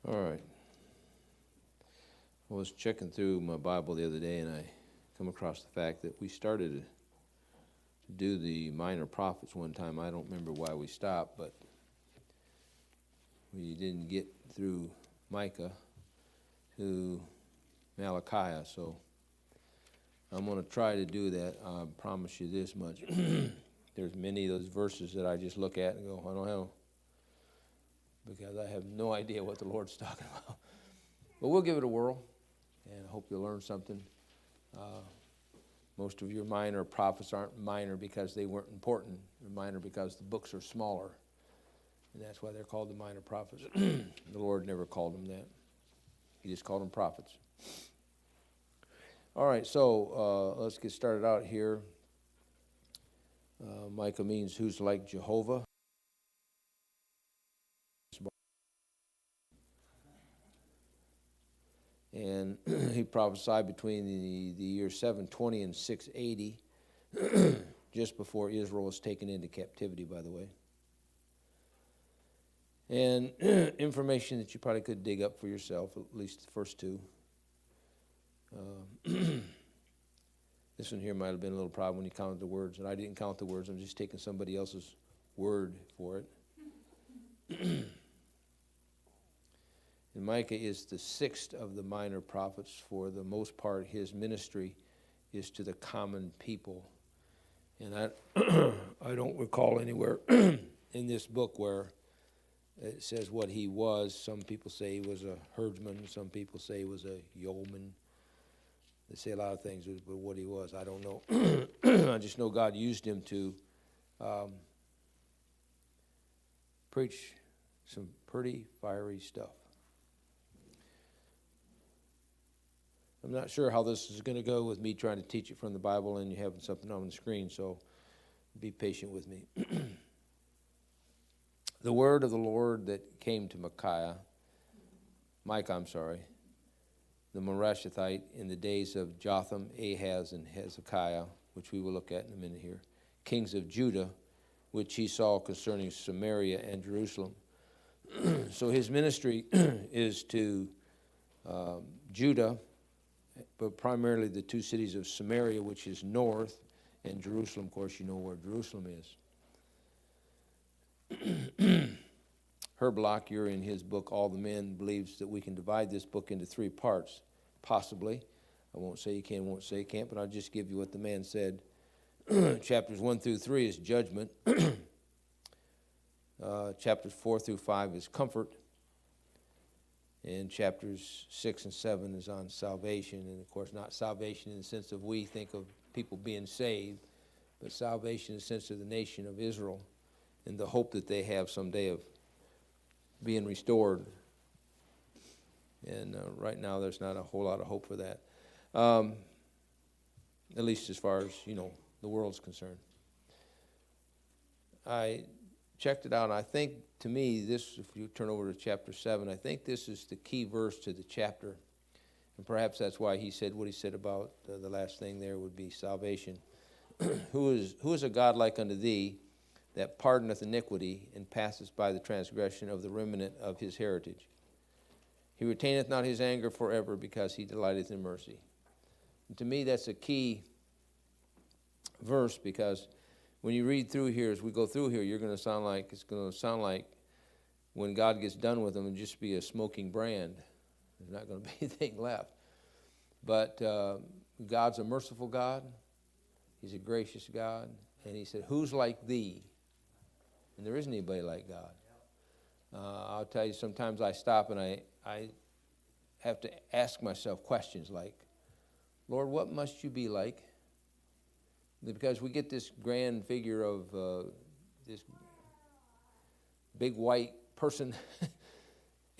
All right. I was checking through my Bible the other day, and I come across the fact that we started to do the minor prophets one time. I don't remember why we stopped, but we didn't get through Micah to Malachi, so I'm going to try to do that. I promise you this much. There's many of those verses that I just look at and go, I don't know, because I have no idea what the Lord's talking about. But we'll give it a whirl, and I hope you'll learn something. Most of your minor prophets aren't minor because they weren't important. They're minor because the books are smaller, and that's why they're called the minor prophets. The Lord never called them that. He just called them prophets. All right, so let's get started out here. Micah means who's like Jehovah. And he prophesied between the year 720 and 680, just before Israel was taken into captivity, by the way. And information that you probably could dig up for yourself, at least the first two. This one here might have been a little problem when you counted the words, and I didn't count the words. I'm just taking somebody else's word for it. And Micah is the sixth of the minor prophets. For the most part, his ministry is to the common people. And I don't recall anywhere in this book where it says what he was. Some people say he was a herdsman. Some people say he was a yeoman. They say a lot of things, but what he was, I don't know. I just know God used him to preach some pretty fiery stuff. I'm not sure how this is going to go with me trying to teach it from the Bible and you having something on the screen, so be patient with me. The word of the Lord that came to Micah, the Morashathite, in the days of Jotham, Ahaz, and Hezekiah, which we will look at in a minute here, kings of Judah, which he saw concerning Samaria and Jerusalem. So his ministry is to Judah, but primarily the two cities of Samaria, which is north, and Jerusalem. Of course, you know where Jerusalem is. Herb Lockyer, in his book, All the Men, believes that we can divide this book into three parts, possibly. I won't say you can, won't say you can't, but I'll just give you what the man said. Chapters 1 through 3 is judgment. Chapters 4 through 5 is comfort. And chapters 6 and 7 is on salvation. And, of course, not salvation in the sense of we think of people being saved, but salvation in the sense of the nation of Israel and the hope that they have someday of being restored. And right now there's not a whole lot of hope for that, at least as far as, the world's concerned. I checked it out, and I think, to me, this, if you turn over to chapter 7, I think this is the key verse to the chapter. And perhaps that's why he said what he said about the last thing there would be salvation. Who is a God like unto thee, that pardoneth iniquity, and passeth by the transgression of the remnant of his heritage? He retaineth not his anger forever, because he delighteth in mercy. And to me, that's a key verse, because when you read through here, as we go through here, it's going to sound like when God gets done with them, it'll just be a smoking brand. There's not going to be anything left. But God's a merciful God. He's a gracious God. And he said, who's like thee? And there isn't anybody like God. I'll tell you, sometimes I stop and I have to ask myself questions like, Lord, what must you be like? Because we get this grand figure of this big white person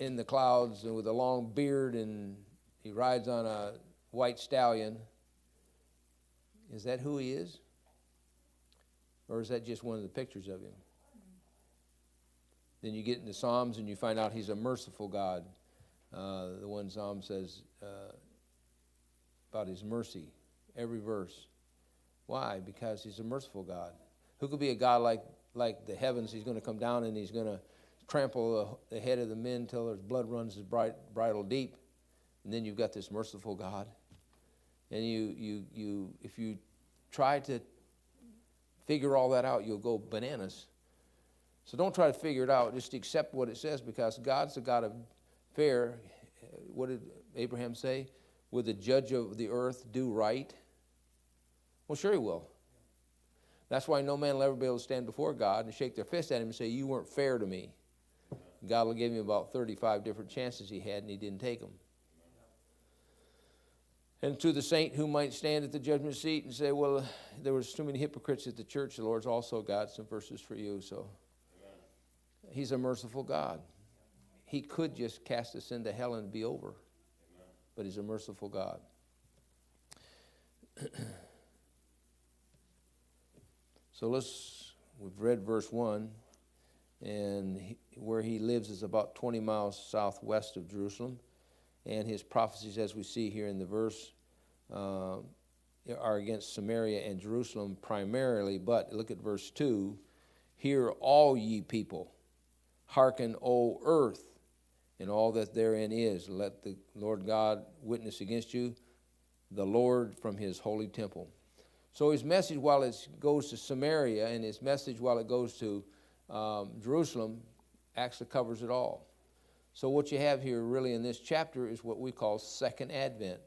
in the clouds and with a long beard, and he rides on a white stallion. Is that who he is? Or is that just one of the pictures of him? Then you get into Psalms and you find out he's a merciful God. The one Psalm says about his mercy, every verse. Why? Because he's a merciful God. Who could be a God like the heavens? He's going to come down and he's going to trample the head of the men till their blood runs his bridle deep. And then you've got this merciful God. And if you try to figure all that out, you'll go bananas. So don't try to figure it out. Just accept what it says, because God's the God of fair. What did Abraham say? Will the judge of the earth do right? Well, sure he will. That's why no man will ever be able to stand before God and shake their fist at him and say, you weren't fair to me. God will give him about 35 different chances he had, and he didn't take them. And to the saint who might stand at the judgment seat and say, well, there was too many hypocrites at the church, the Lord's also got some verses for you. So he's a merciful God. He could just cast us into hell and be over. But he's a merciful God. So we've read verse 1, and where he lives is about 20 miles southwest of Jerusalem. And his prophecies, as we see here in the verse, are against Samaria and Jerusalem primarily. But look at verse 2. Hear all ye people, hearken, O earth, and all that therein is. Let the Lord God witness against you, the Lord from his holy temple. So his message while it goes to Samaria, and his message while it goes to Jerusalem, actually covers it all. So what you have here really in this chapter is what we call second advent.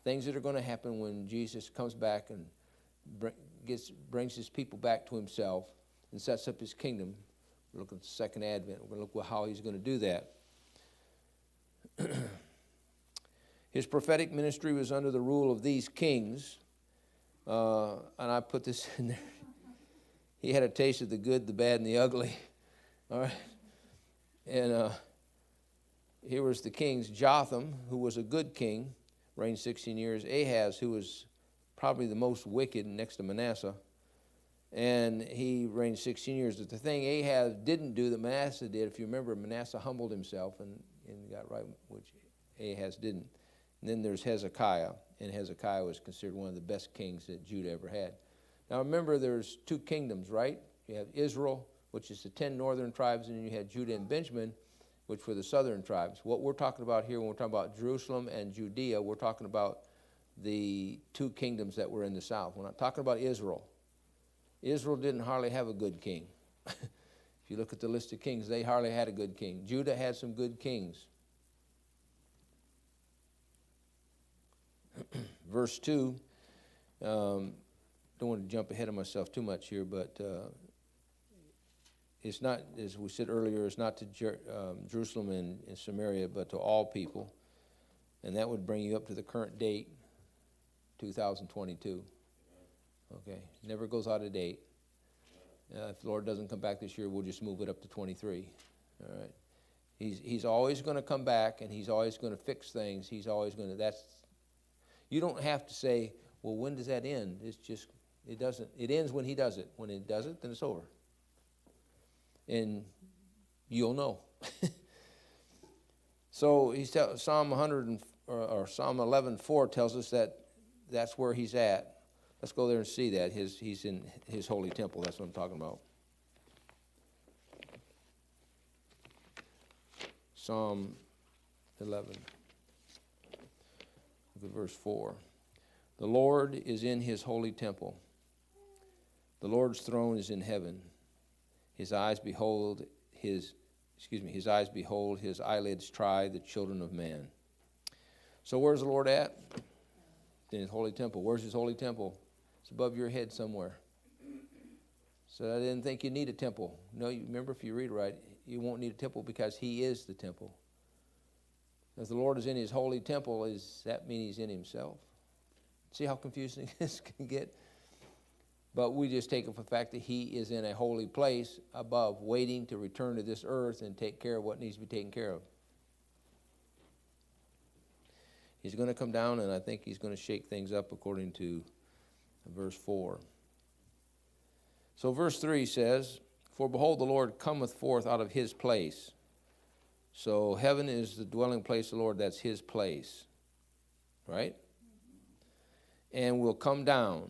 Things that are going to happen when Jesus comes back and brings his people back to himself and sets up his kingdom. We're looking at the second advent. We're going to look at how he's going to do that. His prophetic ministry was under the rule of these kings. And I put this in there. He had a taste of the good, the bad, and the ugly. All right. And here was the kings. Jotham, who was a good king, reigned 16 years. Ahaz, who was probably the most wicked next to Manasseh, and he reigned 16 years. But the thing Ahaz didn't do that Manasseh did, if you remember, Manasseh humbled himself and got right, which Ahaz didn't. And then there's Hezekiah, and Hezekiah was considered one of the best kings that Judah ever had. Now remember, there's two kingdoms, right? You have Israel, which is the 10 northern tribes, and then you had Judah and Benjamin, which were the southern tribes. What we're talking about here, when we're talking about Jerusalem and Judea, we're talking about the two kingdoms that were in the south. We're not talking about Israel. Israel didn't hardly have a good king. If you look at the list of kings, they hardly had a good king. Judah had some good kings. Verse 2, don't want to jump ahead of myself too much here, but it's not, as we said earlier, it's not to Jerusalem and Samaria, but to all people. And that would bring you up to the current date, 2022. Okay, never goes out of date. If the Lord doesn't come back this year, we'll just move it up to 23. All right. He's always going to come back, and he's always going to fix things. He's always going to, you don't have to say, well, when does that end? It's just, it doesn't. It ends when he does it. When it does it, then it's over. And you'll know. So Psalm 11:4 tells us that that's where he's at. Let's go there and see that. He's in his holy temple. That's what I'm talking about. Psalm 11. Look at verse 4. The Lord is in his holy temple. The Lord's throne is in heaven. His eyes behold, his eyelids try the children of man. So where's the Lord at? In his holy temple. Where's his holy temple? It's above your head somewhere. So I didn't think you need a temple. No, you remember, if you read right, you won't need a temple because he is the temple. If the Lord is in his holy temple, does that mean he's in himself? See how confusing this can get? But we just take it for the fact that he is in a holy place above, waiting to return to this earth and take care of what needs to be taken care of. He's going to come down, and I think he's going to shake things up according to verse 4. So verse 3 says, for behold, the Lord cometh forth out of his place. So heaven is the dwelling place of the Lord. That's his place. Right? And will come down.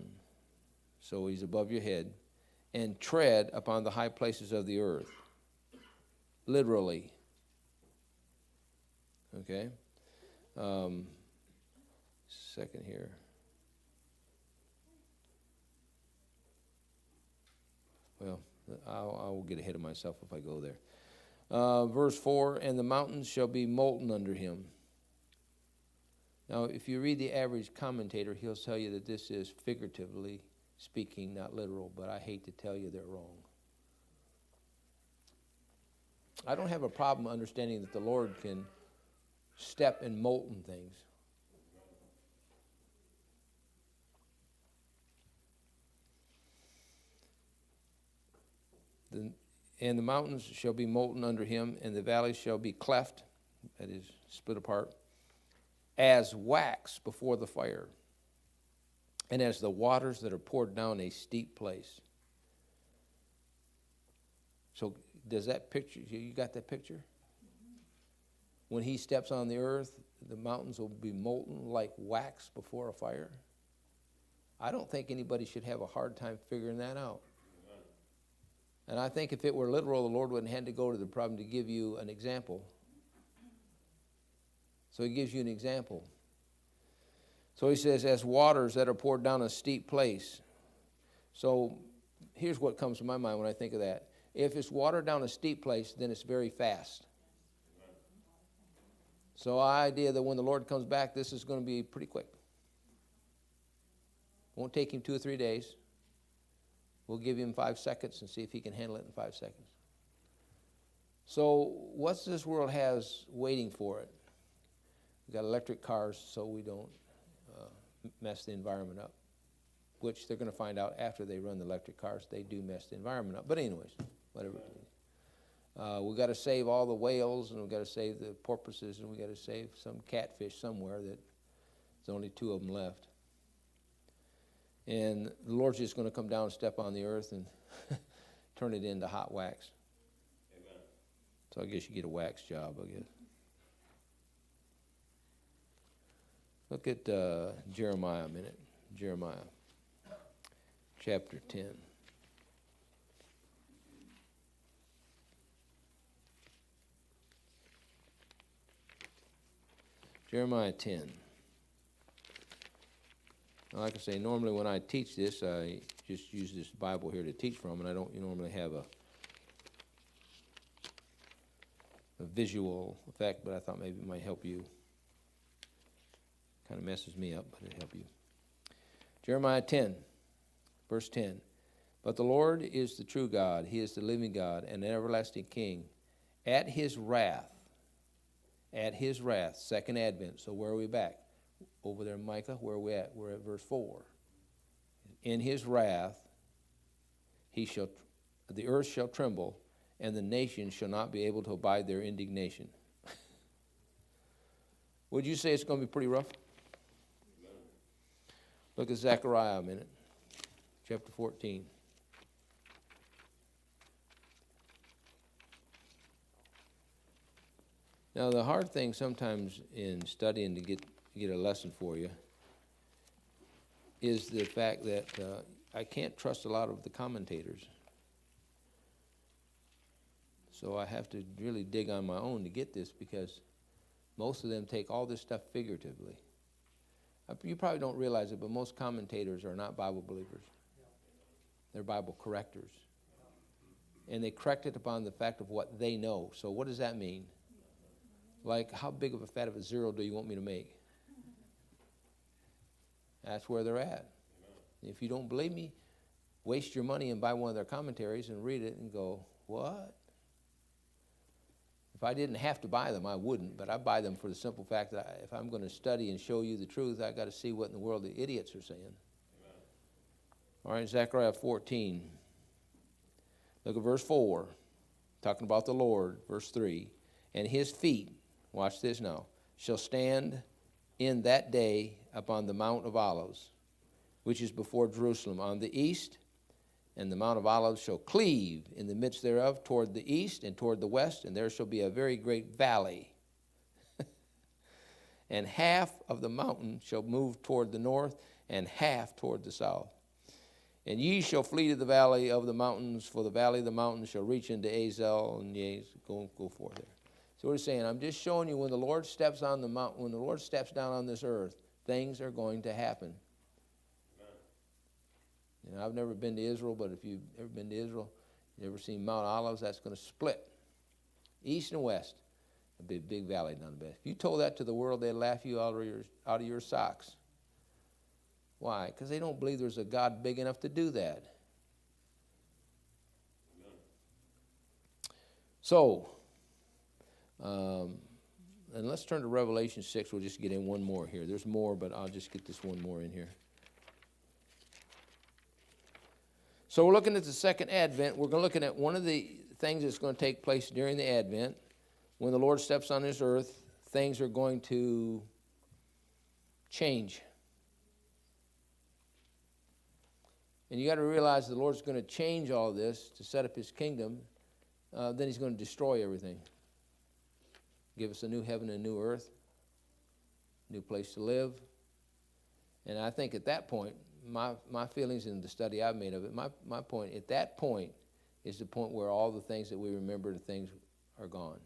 So he's above your head. And tread upon the high places of the earth. literally. Okay? Second here. Well, I will get ahead of myself if I go there. Verse 4, and the mountains shall be molten under him. Now, if you read the average commentator, he'll tell you that this is figuratively speaking, not literal, but I hate to tell you they're wrong. I don't have a problem understanding that the Lord can step in molten things. And the mountains shall be molten under him, and the valleys shall be cleft, that is, split apart, as wax before the fire, and as the waters that are poured down a steep place. So does that picture, you got that picture? When he steps on the earth, the mountains will be molten like wax before a fire. I don't think anybody should have a hard time figuring that out. And I think if it were literal, the Lord wouldn't have to go to the problem to give you an example. So he gives you an example. So he says, as waters that are poured down a steep place. So here's what comes to my mind when I think of that. If it's water down a steep place, then it's very fast. So our idea that when the Lord comes back, this is going to be pretty quick. Won't take him 2 or 3 days. We'll give him 5 seconds and see if he can handle it in 5 seconds. So what's this world has waiting for it? We've got electric cars so we don't mess the environment up, which they're going to find out after they run the electric cars. They do mess the environment up. But anyways, whatever. We've got to save all the whales, and we've got to save the porpoises, and we've got to save some catfish somewhere that there's only 2 of them left. And the Lord's just going to come down and step on the earth and turn it into hot wax. Amen. So I guess you get a wax job, I guess. Look at Jeremiah a minute. Jeremiah, chapter 10. Jeremiah 10. Like I say, normally when I teach this, I just use this Bible here to teach from, and I don't normally have a visual effect, but I thought maybe it might help you. Kind of messes me up, but it'll help you. Jeremiah 10, verse 10. But the Lord is the true God. He is the living God and an everlasting King. At his wrath, second advent. So where are we back? Over there, Micah, where are we at? We're at verse 4. In his wrath, the earth shall tremble, and the nations shall not be able to abide their indignation. Would you say it's going to be pretty rough? Look at Zechariah a minute, chapter 14. Now, the hard thing sometimes in studying to get a lesson for you is the fact that I can't trust a lot of the commentators. So I have to really dig on my own to get this, because most of them take all this stuff figuratively. You probably don't realize it, but most commentators are not Bible believers. They're Bible correctors. And they correct it upon the fact of what they know. So what does that mean? Like, how big of a fat of a zero do you want me to make? That's where they're at. If you don't believe me, waste your money and buy one of their commentaries and read it and go, what? If I didn't have to buy them, I wouldn't, but I buy them for the simple fact that if I'm going to study and show you the truth, I got to see what in the world the idiots are saying. Amen. All right, Zechariah 14. Look at verse 4, talking about the Lord, verse 3. And his feet, watch this now, shall stand in that day upon the Mount of Olives, which is before Jerusalem, on the east, and the Mount of Olives shall cleave in the midst thereof toward the east and toward the west, and there shall be a very great valley. And half of the mountain shall move toward the north, and half toward the south. And ye shall flee to the valley of the mountains, for the valley of the mountains shall reach into Azel, and ye go forth there. So what he's saying, I'm just showing you when the Lord steps on the mountain, when the Lord steps down on this earth, things are going to happen. You know, I've never been to Israel, but if you've ever been to Israel, you've ever seen Mount Olives, that's going to split, east and west. A big valley down the back. If you told that to the world, they'd laugh you out of your socks. Why? Because they don't believe there's a God big enough to do that. So, and let's turn to Revelation 6. We'll just get in one more here. There's more, but I'll just get this one more in here. So we're looking at the second advent. We're looking at one of the things that's going to take place during the advent. When the Lord steps on this earth, things are going to change. And you got to realize the Lord's going to change all this to set up his kingdom. Then he's going to destroy everything. Give us a new heaven and a new earth, new place to live. And I think at that point, my feelings in the study I've made of it, my point at that point is the point where all the things that we remember, the things are gone.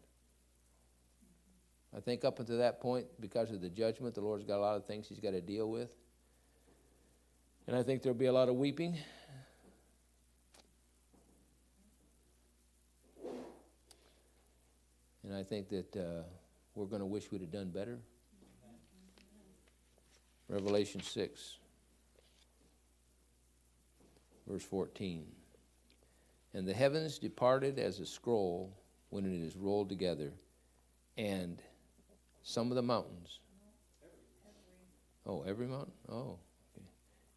I think up until that point, because of the judgment, the Lord's got a lot of things he's got to deal with. And I think there'll be a lot of weeping. And I think that we're going to wish we'd have done better. Revelation 6, verse 14. And the heavens departed as a scroll when it is rolled together, and some of the mountains. Oh, every mountain? Oh, okay.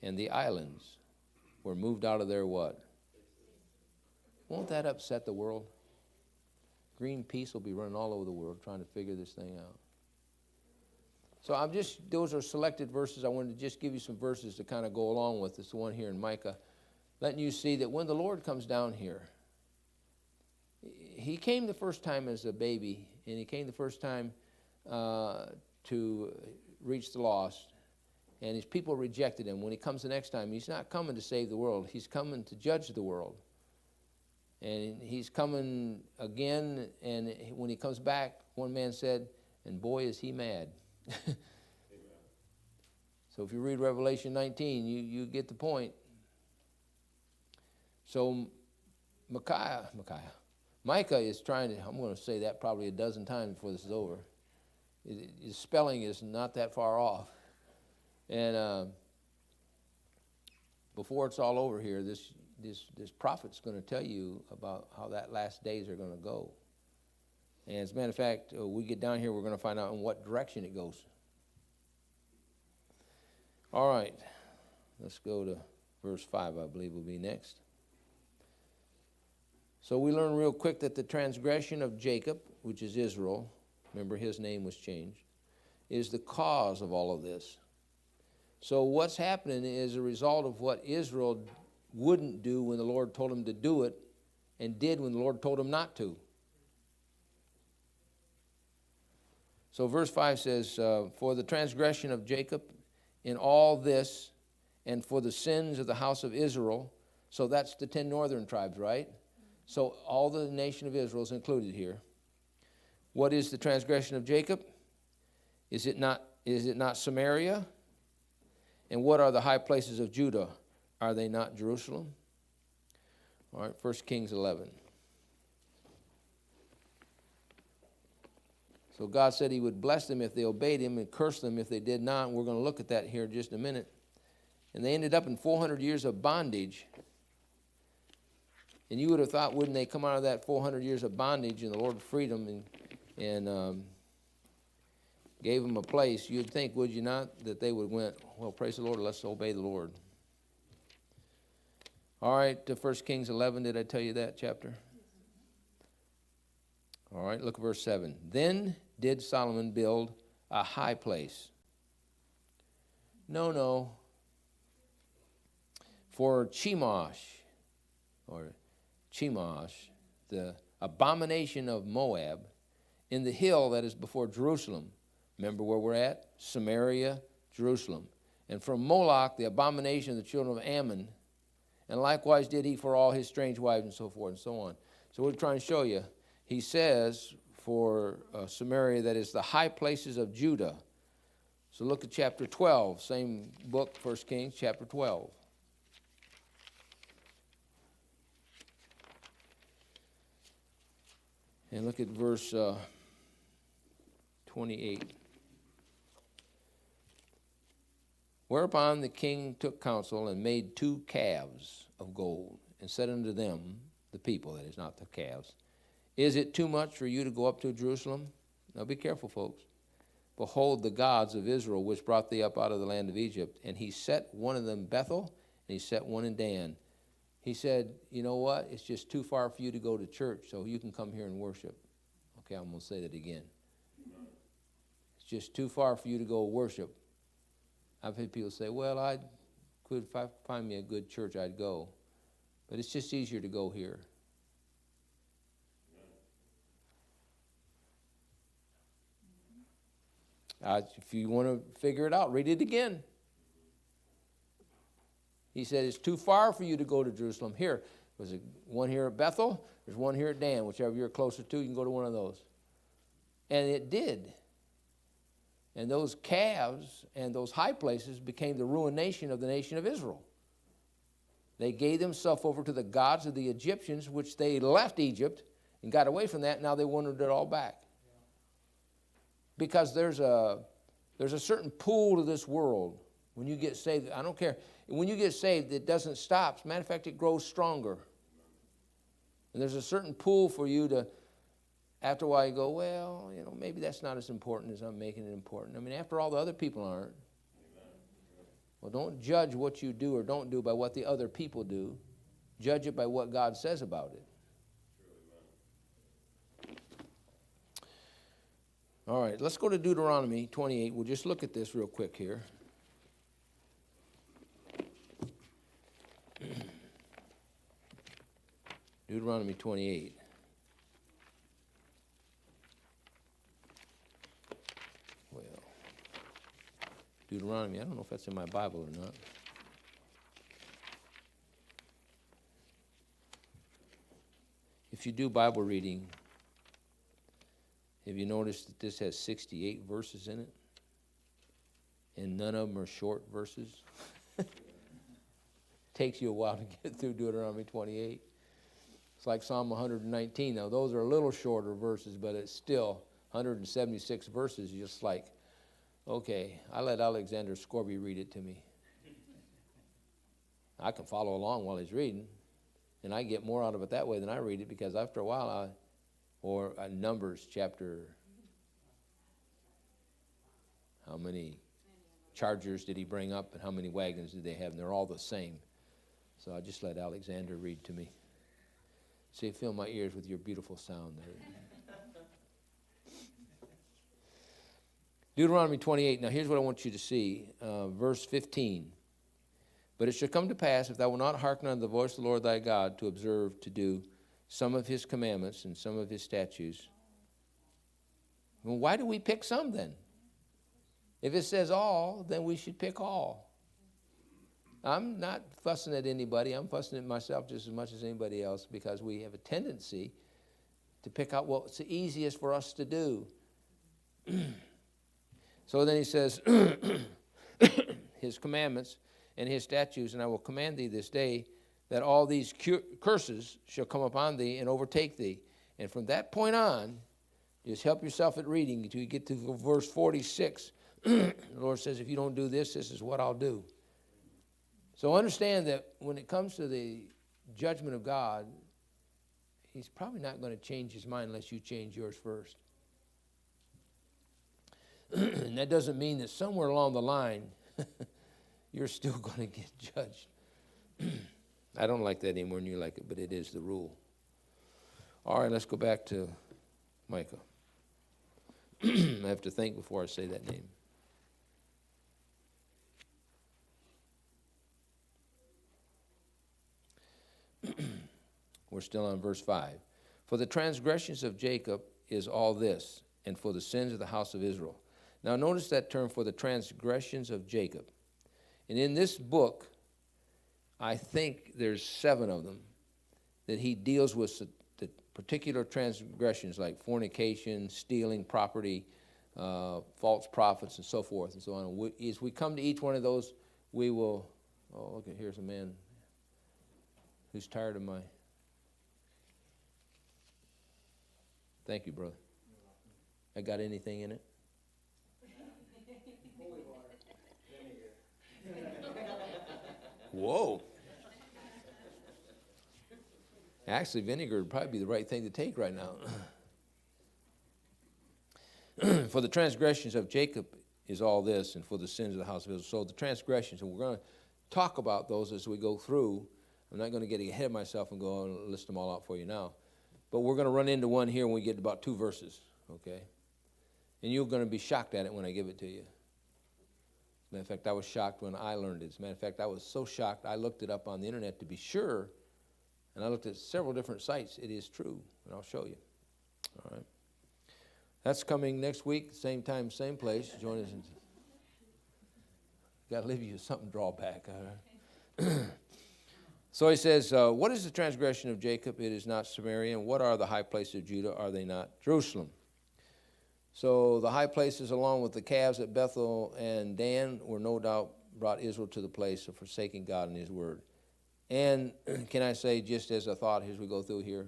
And the islands were moved out of their what? Won't that upset the world? Greenpeace will be running all over the world trying to figure this thing out. So those are selected verses. I wanted to just give you some verses to kind of go along with this one here in Micah, letting you see that when the Lord comes down here, he came the first time as a baby, and he came the first time to reach the lost, and his people rejected him. When he comes the next time, he's not coming to save the world. He's coming to judge the world. And he's coming again, and when he comes back, one man said, and boy, is he mad. So if you read Revelation 19, you get the point. So Micah is trying to, I'm going to say that probably a dozen times before this is over. His spelling is not that far off. And before it's all over here, this prophet's going to tell you about how that last days are going to go. And as a matter of fact, we get down here, we're going to find out in what direction it goes. All right, let's go to verse 5, I believe will be next. So we learn real quick that the transgression of Jacob, which is Israel, remember his name was changed, is the cause of all of this. So what's happening is a result of what Israel wouldn't do when the Lord told him to do it, and did when the Lord told him not to. So verse 5 says, for the transgression of Jacob in all this, and for the sins of the house of Israel. So that's the 10 northern tribes, right? So all the nation of Israel is included here. What is the transgression of Jacob? Is it not Samaria? And what are the high places of Judah? Are they not Jerusalem? All right, 1 Kings 11. So God said he would bless them if they obeyed him and curse them if they did not. And we're going to look at that here in just a minute. And they ended up in 400 years of bondage. And you would have thought, wouldn't they come out of that 400 years of bondage and the Lord freed them and gave them a place? You'd think, would you not, that they would went, well, praise the Lord, let's obey the Lord. All right, to 1 Kings 11, did I tell you that chapter? All right, look at verse 7. Then did Solomon build a high place? No. For Chemosh, the abomination of Moab, in the hill that is before Jerusalem. Remember where we're at? Samaria, Jerusalem. And from Moloch, the abomination of the children of Ammon, And likewise did he for all his strange wives and so forth and so on. So we're trying to show you. He says for Samaria that is the high places of Judah. So look at chapter 12, same book, 1 Kings, chapter 12. And look at verse 28. Whereupon the king took counsel and made 2 calves of gold, and said unto them, the people, that is, not the calves, is it too much for you to go up to Jerusalem? Now be careful, folks. Behold, the gods of Israel, which brought thee up out of the land of Egypt. And he set one of them Bethel, and he set one in Dan. He said, you know what? It's just too far for you to go to church, so you can come here and worship. Okay, I'm going to say that again. It's just too far for you to go worship. I've heard people say, well, if I find me a good church, I'd go. But it's just easier to go here. If you want to figure it out, read it again. He said, it's too far for you to go to Jerusalem. Here, there's one here at Bethel. There's one here at Dan. Whichever you're closer to, you can go to one of those. And it did. And those calves and those high places became the ruination of the nation of Israel. They gave themselves over to the gods of the Egyptians, which they left Egypt and got away from that. Now they wanted it all back. Because there's a certain pull to this world. When you get saved, I don't care. When you get saved, it doesn't stop. As a matter of fact, it grows stronger. And there's a certain pull for you to, after a while you go, well, maybe that's not as important as I'm making it important. I mean, after all, the other people aren't. Well, don't judge what you do or don't do by what the other people do. Judge it by what God says about it. All right, let's go to Deuteronomy 28. We'll just look at this real quick here. Deuteronomy 28. Well, Deuteronomy, I don't know if that's in my Bible or not. If you do Bible reading, have you noticed that this has 68 verses in it? And none of them are short verses? Takes you a while to get through Deuteronomy 28. It's like Psalm 119. Now, those are a little shorter verses, but it's still 176 verses. Just like, okay, I let Alexander Scorby read it to me. I can follow along while he's reading, and I get more out of it that way than I read it, because after a while, Numbers chapter, how many chargers did he bring up and how many wagons did they have? And they're all the same. So I just let Alexander read to me. See, fill my ears with your beautiful sound there. Deuteronomy 28. Now here's what I want you to see. Verse 15. But it shall come to pass, if thou wilt not hearken unto the voice of the Lord thy God, to observe, to do some of his commandments and some of his statutes. Well, why do we pick some then? If it says all, then we should pick all. I'm not fussing at anybody. I'm fussing at myself just as much as anybody else, because we have a tendency to pick out what's the easiest for us to do. So then he says, his commandments and his statutes, and I will command thee this day that all these curses shall come upon thee and overtake thee. And from that point on, just help yourself at reading until you get to verse 46. The Lord says, if you don't do this, this is what I'll do. So understand that when it comes to the judgment of God, he's probably not going to change his mind unless you change yours first. And that doesn't mean that somewhere along the line, you're still going to get judged. I don't like that any more than you like it, but it is the rule. All right, let's go back to Micah. I have to think before I say that name. We're still on verse 5. For the transgressions of Jacob is all this, and for the sins of the house of Israel. Now notice that term, for the transgressions of Jacob. And in this book, I think there's 7 of them that he deals with the particular transgressions like fornication, stealing property, false prophets, and so forth and so on. As we come to each one of those, we will, oh, look, here's a man who's tired of my, thank you, brother. I got anything in it? Holy water, vinegar. Whoa. Actually, vinegar would probably be the right thing to take right now. For the transgressions of Jacob is all this, and for the sins of the house of Israel. So the transgressions, and we're going to talk about those as we go through. I'm not going to get ahead of myself and go and list them all out for you now. But we're going to run into one here when we get about 2 verses, okay? And you're going to be shocked at it when I give it to you. As a matter of fact, I was shocked when I learned it. As a matter of fact, I was so shocked, I looked it up on the internet to be sure, and I looked at several different sites. It is true, and I'll show you. All right. That's coming next week, same time, same place. Join us. Got to leave you something drawback. All right. So he says, what is the transgression of Jacob? It is not Samaria. And what are the high places of Judah? Are they not Jerusalem? So the high places, along with the calves at Bethel and Dan, were no doubt brought Israel to the place of forsaking God and his word. And can I say, just as a thought as we go through here,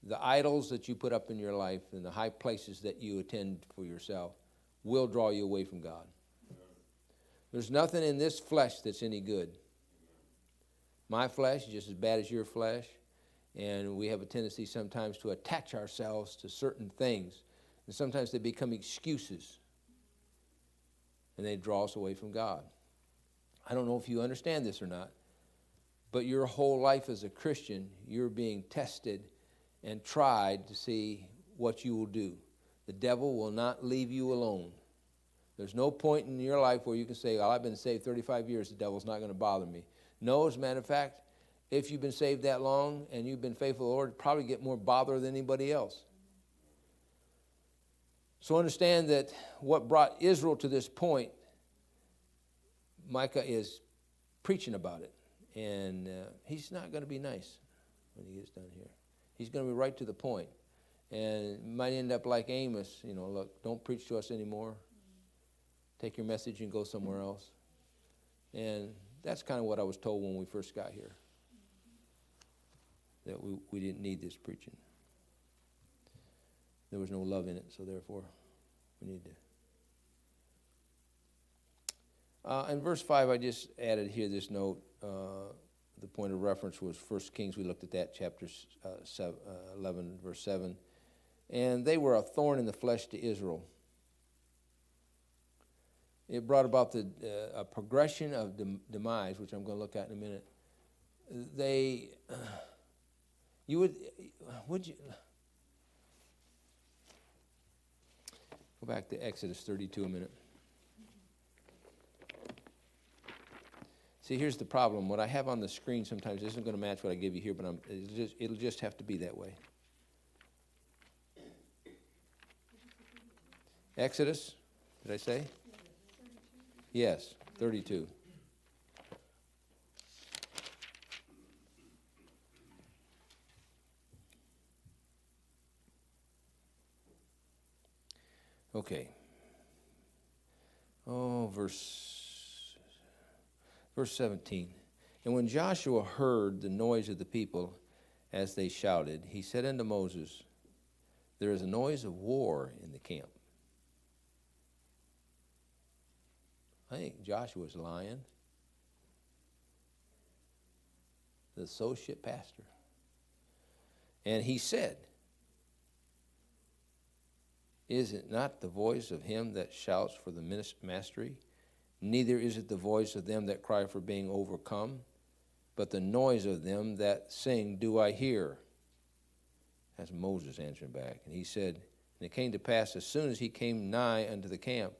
the idols that you put up in your life and the high places that you attend for yourself will draw you away from God. There's nothing in this flesh that's any good. My flesh is just as bad as your flesh, and we have a tendency sometimes to attach ourselves to certain things, and sometimes they become excuses, and they draw us away from God. I don't know if you understand this or not, but your whole life as a Christian, you're being tested and tried to see what you will do. The devil will not leave you alone. There's no point in your life where you can say, well, I've been saved 35 years, the devil's not going to bother me. No, as a matter of fact, if you've been saved that long and you've been faithful to the Lord, you probably get more bother than anybody else. So understand that what brought Israel to this point, Micah is preaching about it. And he's not going to be nice when he gets done here. He's going to be right to the point. And it might end up like Amos, look, don't preach to us anymore. Take your message and go somewhere else. And that's kind of what I was told when we first got here, that we didn't need this preaching. There was no love in it, so therefore we need to. In verse 5, I just added here this note. The point of reference was 1 Kings. We looked at that, chapter 11, verse 7. And they were a thorn in the flesh to Israel. It brought about a progression of demise, which I'm going to look at in a minute. Would you go back to Exodus 32 a minute? See, here's the problem. What I have on the screen sometimes isn't going to match what I give you here, but it'll just have to be that way. Exodus, did I say? Yes, 32. Okay. Oh, verse 17. And when Joshua heard the noise of the people as they shouted, he said unto Moses, there is a noise of war in the camp. I think Joshua's lying. The associate pastor. And he said, is it not the voice of him that shouts for the mastery? Neither is it the voice of them that cry for being overcome, but the noise of them that sing do I hear. That's Moses answering back. And he said, and it came to pass as soon as he came nigh unto the camp,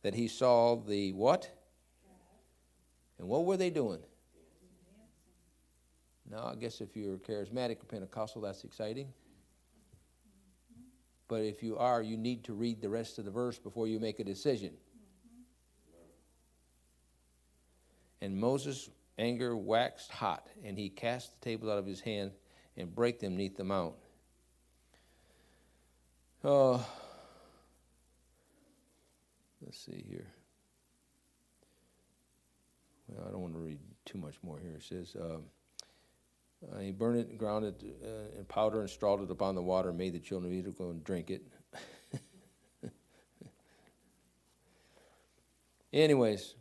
that he saw the what? And what were they doing? Now, I guess if you're charismatic or Pentecostal, that's exciting. But if you are, you need to read the rest of the verse before you make a decision. And Moses anger waxed hot, and he cast the tables out of his hand and brake them neath the mount. Let's see here. Well, I don't want to read too much more here. It says, he burned it and ground it in powder and strawed it upon the water and made the children of Israel go and drink it. Anyways,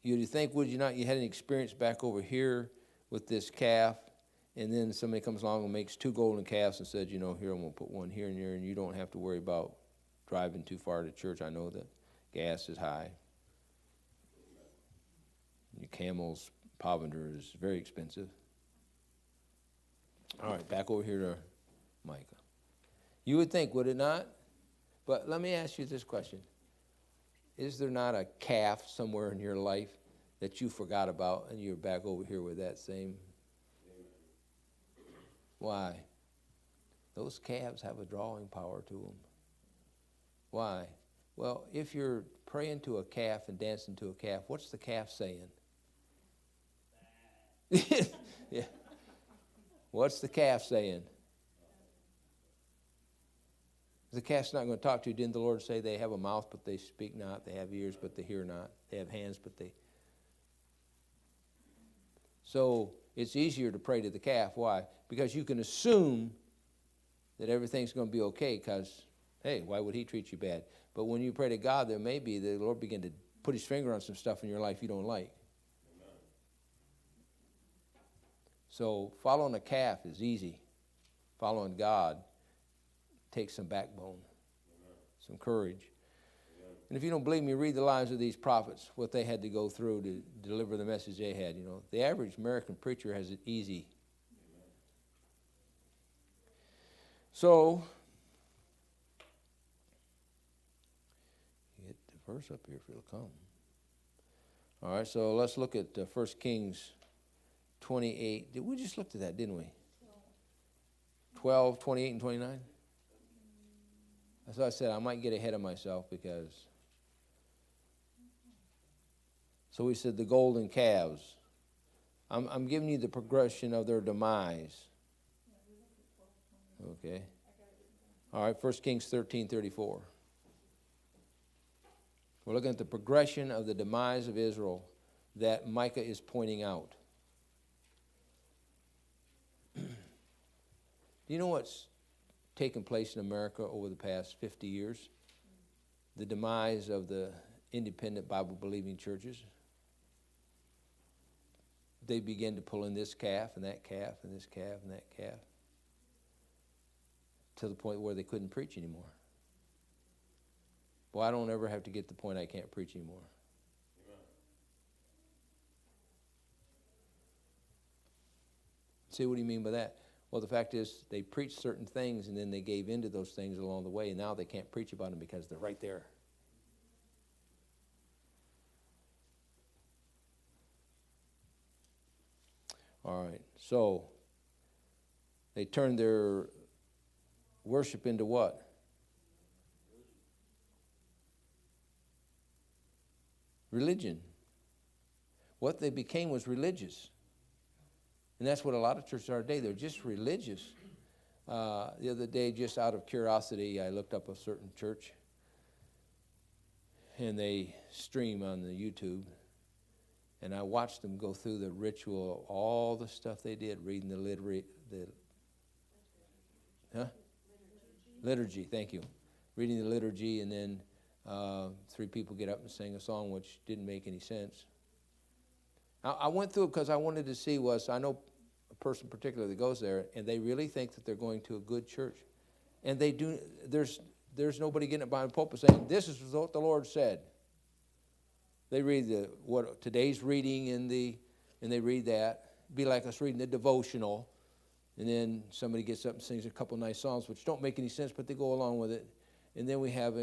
you'd think, would you not, you had an experience back over here with this calf, and then somebody comes along and makes 2 golden calves and says, here, I'm going to put one here and there, and you don't have to worry about driving too far to church. I know that gas is high. Your camel's provender is very expensive. All right, back over here to Micah. You would think, would it not? But let me ask you this question. Is there not a calf somewhere in your life that you forgot about and you're back over here with that same? Why? Those calves have a drawing power to them. Why? Well, if you're praying to a calf and dancing to a calf, what's the calf saying? Yeah. What's the calf saying? The calf's not going to talk to you. Didn't the Lord say they have a mouth, but they speak not? They have ears, but they hear not. They have hands, but they... So it's easier to pray to the calf. Why? Because you can assume that everything's going to be okay because, hey, why would he treat you bad? But when you pray to God, there may be the Lord begin to put his finger on some stuff in your life you don't like. Amen. So following a calf is easy. Following God takes some backbone, amen, some courage. Amen. And if you don't believe me, read the lives of these prophets, what they had to go through to deliver the message they had. The average American preacher has it easy. Amen. So, get the verse up here if it'll come. All right, so let's look at 1 Kings 28. We just looked at that, didn't we? 12, 28, and 29? That's what I said. I might get ahead of myself because... So we said the golden calves. I'm giving you the progression of their demise. Okay. All right, 1 Kings 13:34. We're looking at the progression of the demise of Israel that Micah is pointing out. Do you know what's taken place in America over the past 50 years? The demise of the independent Bible-believing churches. They began to pull in this calf and that calf and this calf and that calf to the point where they couldn't preach anymore. Well, I don't ever have to get to the point I can't preach anymore. Amen. See, what do you mean by that? Well, the fact is they preached certain things and then they gave in to those things along the way, and now they can't preach about them because they're right there. All right, so they turned their worship into what? Religion. What they became was religious. And that's what a lot of churches are today. They're just religious. The other day, just out of curiosity, I looked up a certain church. And they stream on the YouTube. And I watched them go through the ritual, all the stuff they did, reading the liturgy, thank you. Reading the liturgy, and then 3 people get up and sing a song which didn't make any sense. I went through it because I wanted to see I know a person particularly that goes there, and they really think that they're going to a good church. And they do. There's nobody getting up behind the pulpit saying, this is what the Lord said. They read what today's reading and they read that. It'd be like us reading the devotional, and then somebody gets up and sings a couple nice songs which don't make any sense, but they go along with it. And then we have,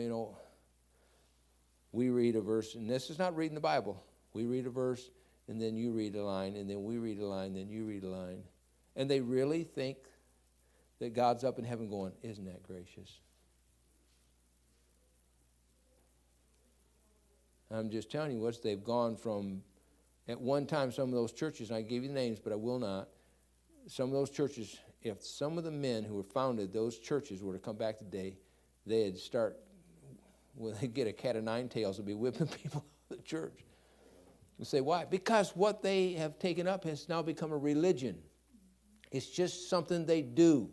we read a verse, and this is not reading the Bible. We read a verse, and then you read a line, and then we read a line, then you read a line. And they really think that God's up in heaven going, isn't that gracious? I'm just telling you they've gone from At one time, some of those churches, and I gave you the names, but I will not, some of those churches, if some of the men who were founded those churches were to come back today, they'd start, well, they'd get a cat of nine tails and be whipping people out of the church. You say, why? Because what they have taken up has now become a religion. It's just something they do.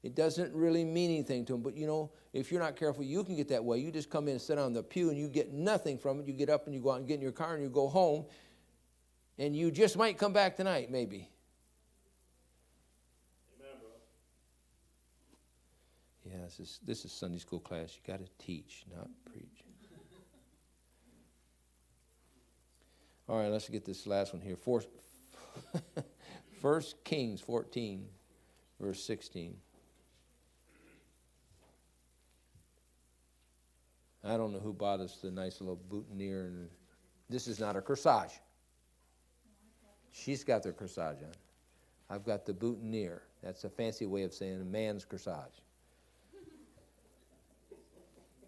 It doesn't really mean anything to them. But, you know, if you're not careful, you can get that way. You just come in and sit on the pew and you get nothing from it. You get up and you go out and get in your car and you go home. And you just might come back tonight, maybe. Amen, bro. Yeah, this is Sunday school class. You got to teach, not preach. All right, let's get this last one here. 1 Kings 14, verse 16. I don't know who bought us the nice little boutonniere. And this is not a corsage. She's got their corsage on. I've got the boutonniere. That's a fancy way of saying a man's corsage.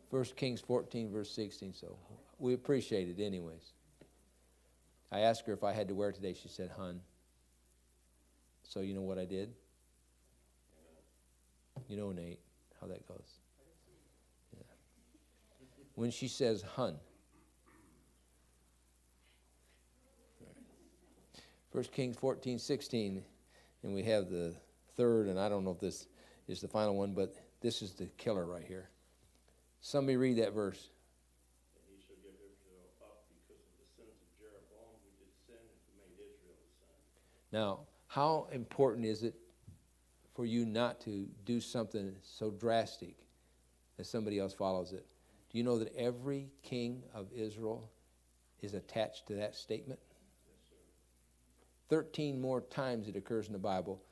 1 Kings 14, verse 16. So we appreciate it anyways. I asked her if I had to wear it today. She said, hun. So you know what I did? You know, Nate, how that goes. Yeah. When she says, hun. 1 Kings 14, 16. And we have the third, and I don't know if this is the final one, but this is the killer right here. Somebody read that verse. And he shall give Israel up because of the sins of Jeroboam, who did sin and who made Israel to sin. Now, how important is it for you not to do something so drastic that somebody else follows it? Do you know that every king of Israel is attached to that statement? Yes, sir. 13 more times it occurs in the Bible.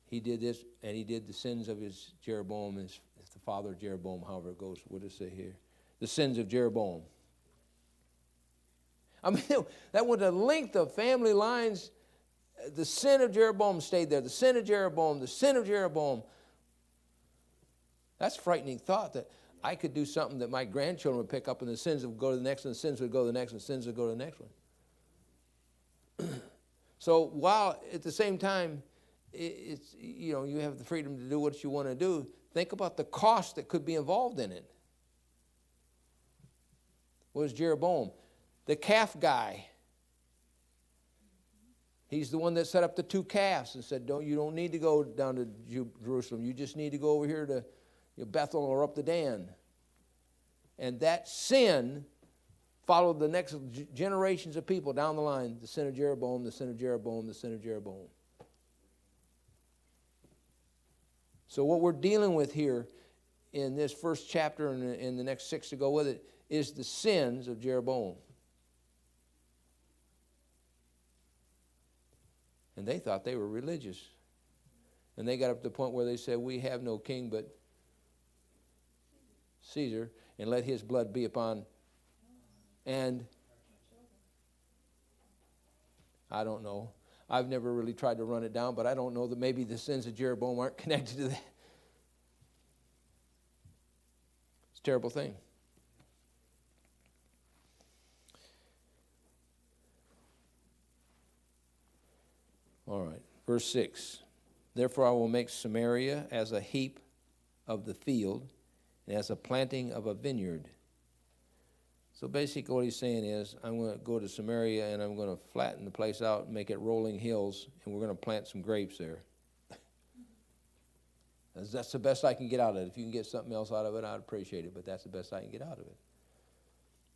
He did this, and he did the sins of his Jeroboam, his the father of Jeroboam, however it goes. What does it say here? The sins of Jeroboam. I mean, that was a length of family lines. The sin of Jeroboam stayed there. The sin of Jeroboam, the sin of Jeroboam. That's a frightening thought that I could do something that my grandchildren would pick up and the sins would go to the next one, the sins would go to the next one, the sins would go to the next one. So while at the same time, it's, you know, you have the freedom to do what you want to do, think about the cost that could be involved in it. What was Jeroboam? The calf guy. He's the one that set up the two calves and said, you don't need to go down to Jerusalem. You just need to go over here to Bethel or up to Dan. And that sin followed the next generations of people down the line. The sin of Jeroboam, the sin of Jeroboam, the sin of Jeroboam. So what we're dealing with here in this first chapter and in the next 6 to go with it is the sins of Jeroboam. And they thought they were religious. And they got up to the point where they said, we have no king but Caesar, and let his blood be upon. And I don't know. I've never really tried to run it down, but I don't know that maybe the sins of Jeroboam aren't connected to that. It's a terrible thing. All right, verse 6. Therefore I will make Samaria as a heap of the field and as a planting of a vineyard. So basically what he's saying is, I'm going to go to Samaria and I'm going to flatten the place out and make it rolling hills, and we're going to plant some grapes there. That's the best I can get out of it. If you can get something else out of it, I'd appreciate it, but that's the best I can get out of it.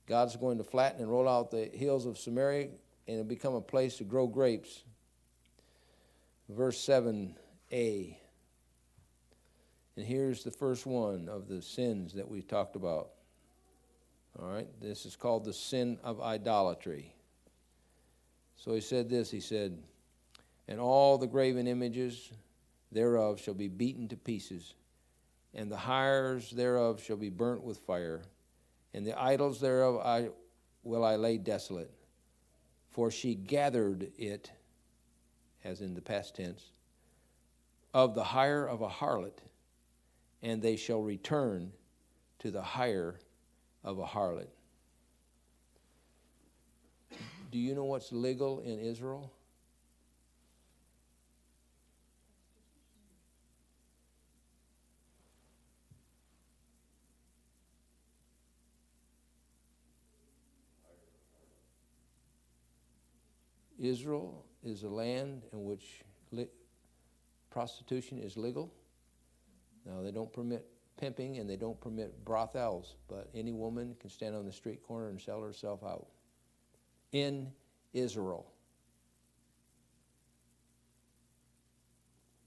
God's going to flatten and roll out the hills of Samaria, and it'll become a place to grow grapes. Verse 7a. And here's the first one of the sins that we talked about. All right, this is called the sin of idolatry. So he said this, he said, and all the graven images thereof shall be beaten to pieces, and the hires thereof shall be burnt with fire, and the idols thereof will I lay desolate. For she gathered it, as in the past tense, of the hire of a harlot, and they shall return to the hire of a harlot. Do you know what's legal in Israel? Israel is a land in which prostitution is legal. Now, they don't permit pimping and they don't permit brothels, but any woman can stand on the street corner and sell herself out. In Israel.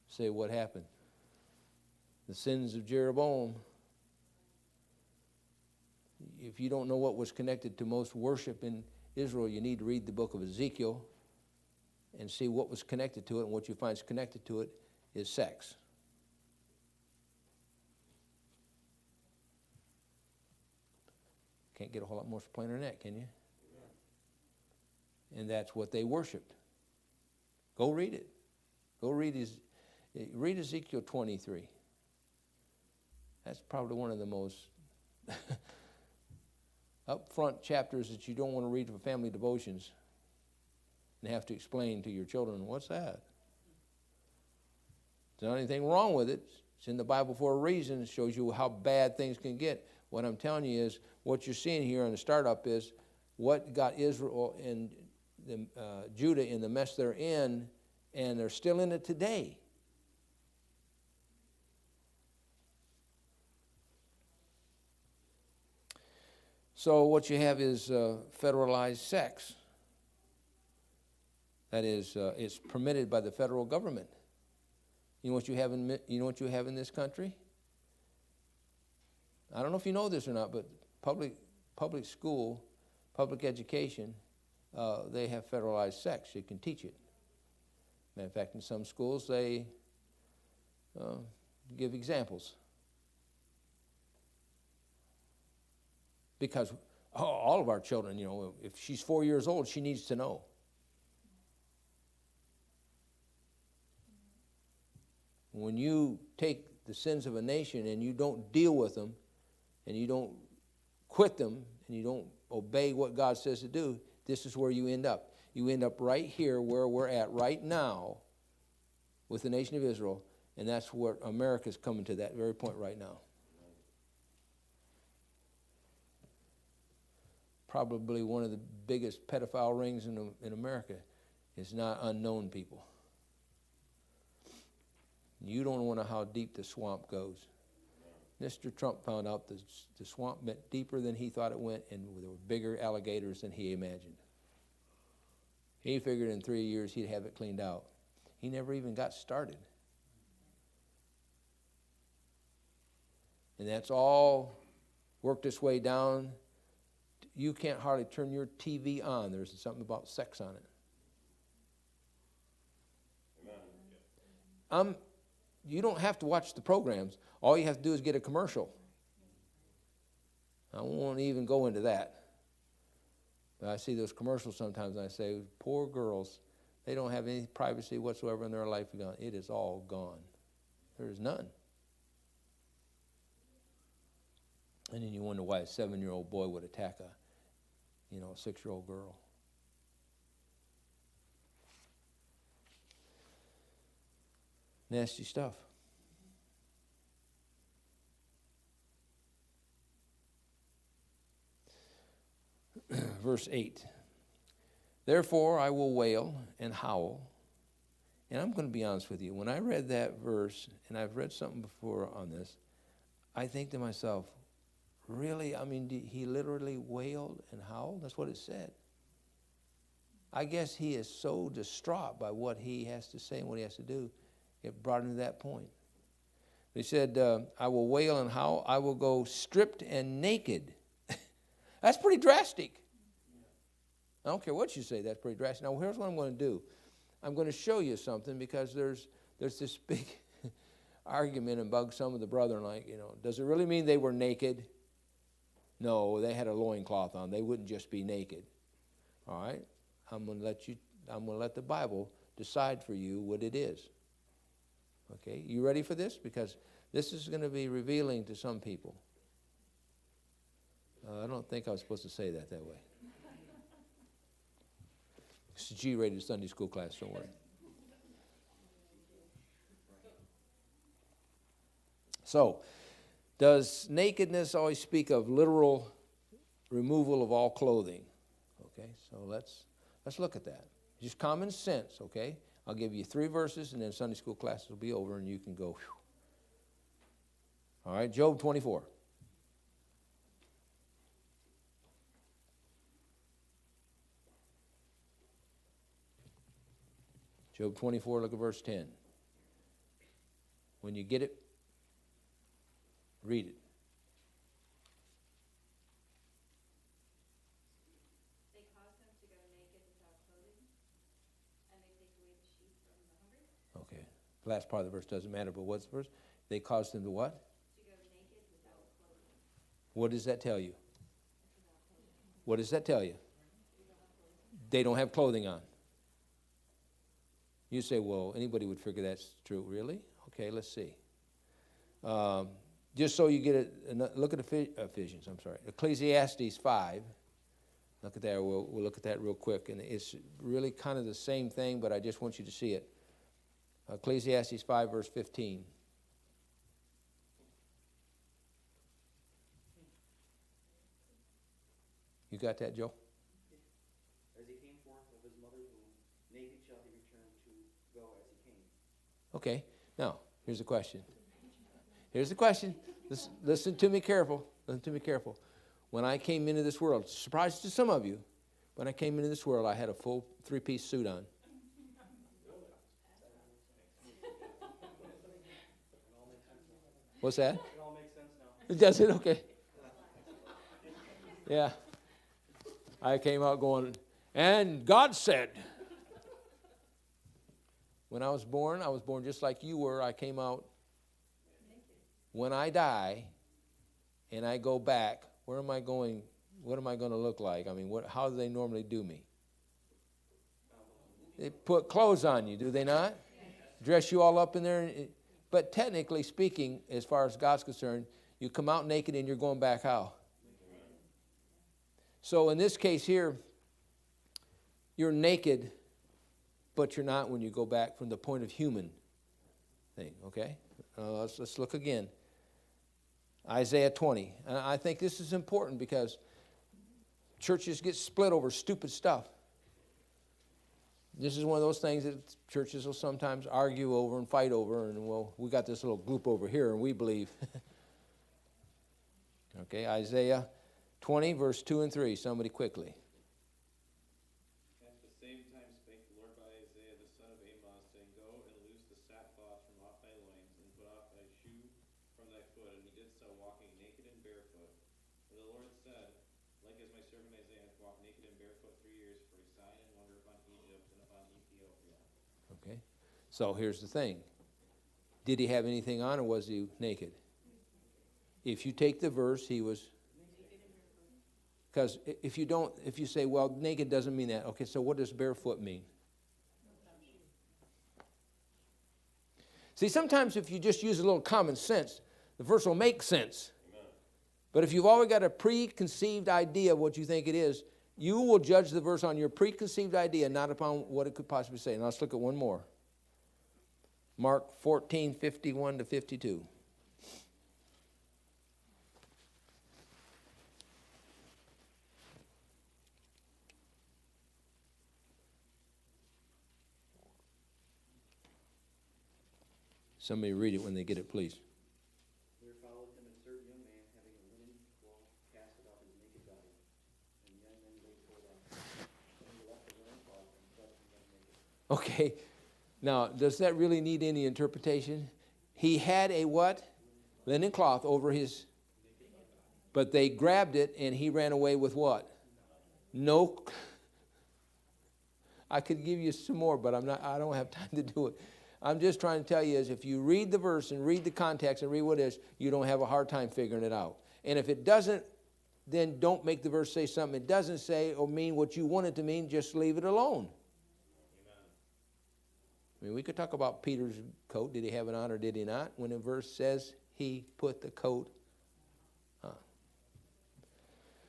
Say, what happened? The sins of Jeroboam. If you don't know what was connected to most worship in Israel, you need to read the book of Ezekiel and see what was connected to it, and what you find is connected to it is sex. Can't get a whole lot more plainer than that, can you? And that's what they worshipped. Go read it. Go read Ezekiel 23. That's probably one of the most upfront chapters that you don't want to read for family devotions and have to explain to your children, what's that? There's not anything wrong with it. It's in the Bible for a reason. It shows you how bad things can get. What I'm telling you is, what you're seeing here in the startup is what got Israel and Judah in the mess they're in, and they're still in it today. So what you have is federalized sex. That is, it's permitted by the federal government. You know what you have in this country? I don't know if you know this or not, but public school, public education, they have federalized sex. You can teach it. Matter of fact, in some schools they give examples. Because all of our children, if she's 4 years old, she needs to know. When you take the sins of a nation and you don't deal with them, and you don't quit them, and you don't obey what God says to do, this is where you end up. You end up right here where we're at right now with the nation of Israel, and that's where America's coming to, that very point right now. Probably one of the biggest pedophile rings in America is not unknown people. You don't know how deep the swamp goes. Mr. Trump found out the swamp went deeper than he thought it went, and there were bigger alligators than he imagined. He figured in 3 years he'd have it cleaned out. He never even got started. And that's all worked its way down. You can't hardly turn your TV on. There's something about sex on it. You don't have to watch the programs. All you have to do is get a commercial. I won't even go into that. But I see those commercials sometimes, and I say, poor girls, they don't have any privacy whatsoever in their life. It is all gone. There is none. And then you wonder why a 7-year-old boy would attack a 6-year-old girl. Nasty stuff. Verse 8. Therefore I will wail and howl. And I'm going to be honest with you. When I read that verse, and I've read something before on this, I think to myself, really? I mean, he literally wailed and howled? That's what it said. I guess he is so distraught by what he has to say and what he has to do. It brought him to that point. He said, I will wail and howl. I will go stripped and naked. That's pretty drastic. I don't care what you say, that's pretty drastic. Now, here's what I'm going to do. I'm going to show you something, because there's this big argument about some of the brethren, does it really mean they were naked? No, they had a loincloth on. They wouldn't just be naked. All right? I'm going to let the Bible decide for you what it is. Okay? You ready for this? Because this is going to be revealing to some people. I don't think I was supposed to say that way. It's a G-rated Sunday school class, don't worry. So, does nakedness always speak of literal removal of all clothing? Okay, so let's look at that. Just common sense, okay? I'll give you 3 verses, and then Sunday school class will be over, and you can go. Whew. All right, Job 24. Job 24, look at verse 10. When you get it, read it. They cause them to go naked without clothing, and they take away the sheep from the hungry. Okay, the last part of the verse doesn't matter, but what's the verse? They caused them to what? To go naked without clothing. What does that tell you? What does that tell you? They don't have clothing on. You say, well, anybody would figure that's true. Really? Okay, let's see. Just so you get it, look at Ephesians, I'm sorry. Ecclesiastes 5. Look at that. We'll look at that real quick. And it's really kind of the same thing, but I just want you to see it. Ecclesiastes 5, verse 15. You got that, Joe? As he came forth of his mother's womb, naked shall he return to go as he came. Okay. Now, here's the question. Here's the question. Listen to me careful. Listen to me careful. When I came into this world, surprise to some of you, when I came into this world, I had a full 3-piece suit on. What's that? It all makes sense now. Does it? Okay. Yeah. I came out going, and God said. When I was born just like you were. I came out. When I die and I go back, where am I going? What am I going to look like? I mean, how do they normally do me? They put clothes on you, do they not? Dress you all up in there. But technically speaking, as far as God's concerned, you come out naked and you're going back how? So in this case here, you're naked, but you're not when you go back from the point of human thing, okay? Let's look again. Isaiah 20. And I think this is important because churches get split over stupid stuff. This is one of those things that churches will sometimes argue over and fight over, and well, we got this little group over here, and we believe. Okay, Isaiah 20, verse 2 and 3. Somebody quickly. At the same time spake the Lord by Isaiah the son of Amoz, saying, Go and loose the sackcloth from off thy loins, and put off thy shoe from thy foot. And he did so, walking naked and barefoot. For the Lord said, Like as my servant Isaiah hath walked naked and barefoot 3 years, for a sign and wonder upon Egypt and upon Ethiopia. Okay, so here's the thing. Did he have anything on, or was he naked? If you take the verse, he was. Because if you say, well, naked doesn't mean that. Okay, so what does barefoot mean? See, sometimes if you just use a little common sense, the verse will make sense. Amen. But if you've already got a preconceived idea of what you think it is, you will judge the verse on your preconceived idea, not upon what it could possibly say. Now let's look at one more. Mark 14, 51 to 52. Somebody read it when they get it, please. There followed him a certain young man, having a linen cloth cast about his naked body. And the young men laid hold on him. And he left the linen cloth and fled from them naked. Okay, now, does that really need any interpretation? He had a what? Linen cloth over his, but they grabbed it and he ran away with what? No. I could give you some more, but I don't have time to do it. I'm just trying to tell you is if you read the verse and read the context and read what it is, you don't have a hard time figuring it out. And if it doesn't, then don't make the verse say something it doesn't say or mean what you want it to mean. Just leave it alone. Amen. I mean, we could talk about Peter's coat. Did he have it on or did he not? When the verse says he put the coat